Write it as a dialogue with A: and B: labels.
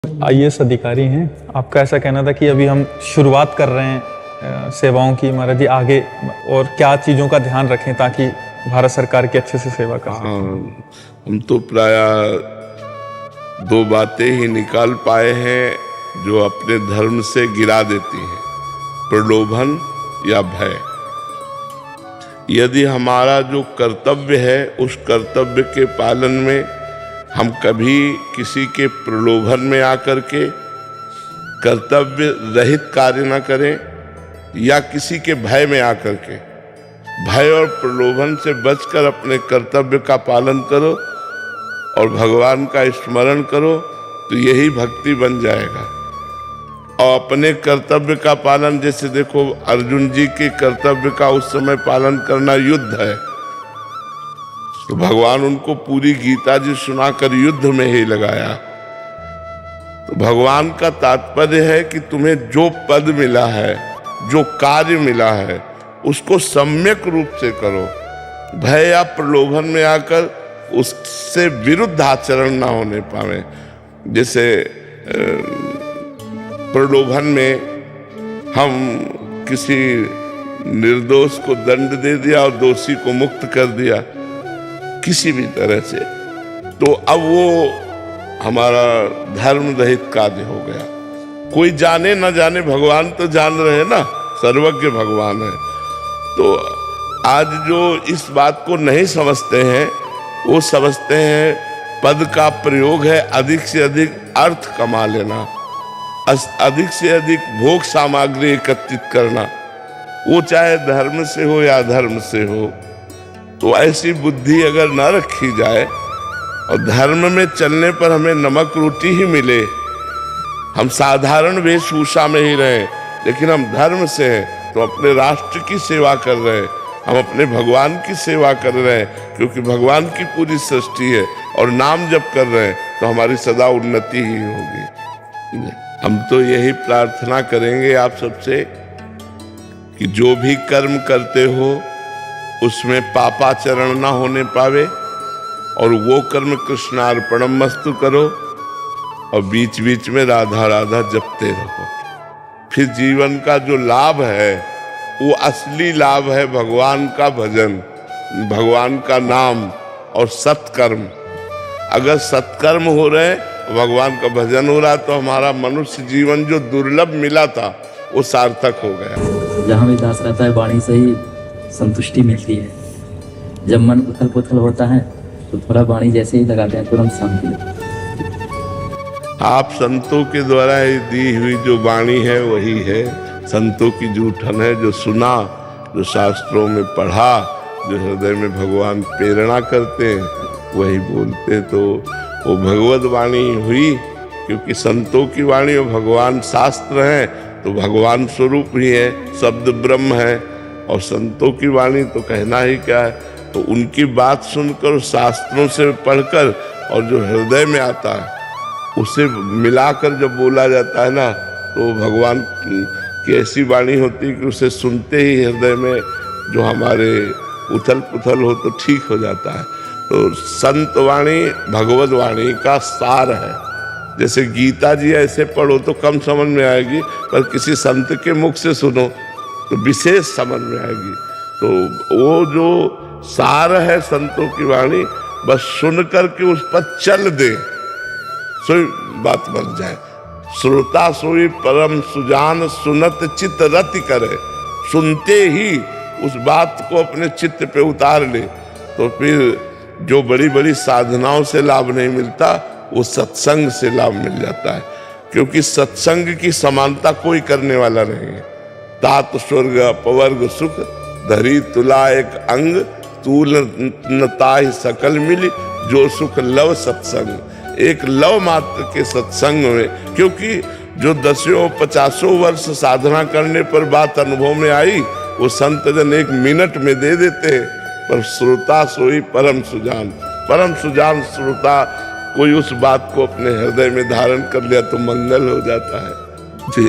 A: IAS अधिकारी हैं। आपका ऐसा कहना था कि अभी हम शुरुआत कर रहे हैं सेवाओं की। महाराज जी आगे और क्या चीज़ों का ध्यान रखें ताकि भारत सरकार की अच्छे से सेवा कर सकें?
B: हम तो प्राय दो बातें ही निकाल पाए हैं जो अपने धर्म से गिरा देती हैं, प्रलोभन या भय। यदि हमारा जो कर्तव्य है उस कर्तव्य के पालन में हम कभी किसी के प्रलोभन में आकर के कर्तव्य रहित कार्य न करें या किसी के भय में आकर के, भय और प्रलोभन से बचकर अपने कर्तव्य का पालन करो और भगवान का स्मरण करो, तो यही भक्ति बन जाएगा। और अपने कर्तव्य का पालन, जैसे देखो अर्जुन जी के कर्तव्य का उस समय पालन करना युद्ध है, तो भगवान उनको पूरी गीता जी सुनाकर युद्ध में ही लगाया। तो भगवान का तात्पर्य है कि तुम्हें जो पद मिला है, जो कार्य मिला है, उसको सम्यक रूप से करो। भय या प्रलोभन में आकर उससे विरुद्ध आचरण ना होने पावे। जैसे प्रलोभन में हम किसी निर्दोष को दंड दे दिया और दोषी को मुक्त कर दिया किसी भी तरह से, तो अब वो हमारा धर्म रहित कार्य हो गया। कोई जाने ना जाने, भगवान तो जान रहे हैं ना, सर्वज्ञ भगवान है। तो आज जो इस बात को नहीं समझते हैं वो समझते हैं पद का प्रयोग है अधिक से अधिक अर्थ कमा लेना, अधिक से अधिक भोग सामग्री एकत्रित करना, वो चाहे धर्म से हो या अधर्म से हो। तो ऐसी बुद्धि अगर न रखी जाए और धर्म में चलने पर हमें नमक रोटी ही मिले, हम साधारण वेशभूषा में ही रहें, लेकिन हम धर्म से हैं तो अपने राष्ट्र की सेवा कर रहे हैं, हम अपने भगवान की सेवा कर रहे हैं, क्योंकि भगवान की पूरी सृष्टि है और नाम जप कर रहे हैं तो हमारी सदा उन्नति ही होगी। हम तो यही प्रार्थना करेंगे आप सबसे कि जो भी कर्म करते हो उसमें पापाचरण ना होने पावे और वो कर्म कृष्णार्पणमस्तु करो और बीच बीच में राधा राधा जपते रहो। फिर जीवन का जो लाभ है वो असली लाभ है भगवान का भजन, भगवान का नाम और सत्कर्म। अगर सत्कर्म हो रहे, भगवान का भजन हो रहा, तो हमारा मनुष्य जीवन जो दुर्लभ मिला था वो सार्थक हो गया।
C: जहाँ भी दास रहता है वाणी से ही संतुष्टि मिलती है। जब मन उथल पुथल होता है तो थोड़ा वाणी जैसे ही लगाते हैं तुरंत शांति लगती है।
B: आप संतों के द्वारा दी हुई जो वाणी है वही है, संतों की जूठन है। जो सुना, जो शास्त्रों में पढ़ा, जो हृदय में भगवान प्रेरणा करते हैं वही बोलते, तो वो भगवत वाणी हुई। क्योंकि संतों की वाणी और भगवान शास्त्र हैं तो भगवान स्वरूप ही है, शब्द ब्रह्म है। और संतों की वाणी तो कहना ही क्या है, तो उनकी बात सुनकर, शास्त्रों से पढ़कर और जो हृदय में आता है उसे मिलाकर जब बोला जाता है ना, तो भगवान की ऐसी वाणी होती है कि उसे सुनते ही हृदय में जो हमारे उथल पुथल हो तो ठीक हो जाता है। तो संत वाणी भगवत वाणी का सार है। जैसे गीता जी ऐसे पढ़ो तो कम समझ में आएगी, पर किसी संत के मुख से सुनो तो विशेष समझ में आएगी। तो वो जो सार है संतों की वाणी, बस सुन करके उस पर चल दे, सोई बात बन जाए। श्रोता सोई परम सुजान, सुनत चित्त रति करे। सुनते ही उस बात को अपने चित्त पे उतार ले, तो फिर जो बड़ी बड़ी साधनाओं से लाभ नहीं मिलता वो सत्संग से लाभ मिल जाता है। क्योंकि सत्संग की समानता कोई करने वाला नहीं है। तात स्वर्ग अपवर्ग सुख, धरी तुला एक अंग, तूल न ताहि सकल मिली, जो सुख लव सत्संग। एक लव मात्र के सत्संग में, क्योंकि जो 10-50 वर्ष साधना करने पर बात अनुभव में आई वो संत जन 1 मिनट में दे देते हैं। पर श्रोता सोई परम सुजान, परम सुजान श्रोता कोई उस बात को अपने हृदय में धारण कर लिया तो मंगल हो जाता है जी।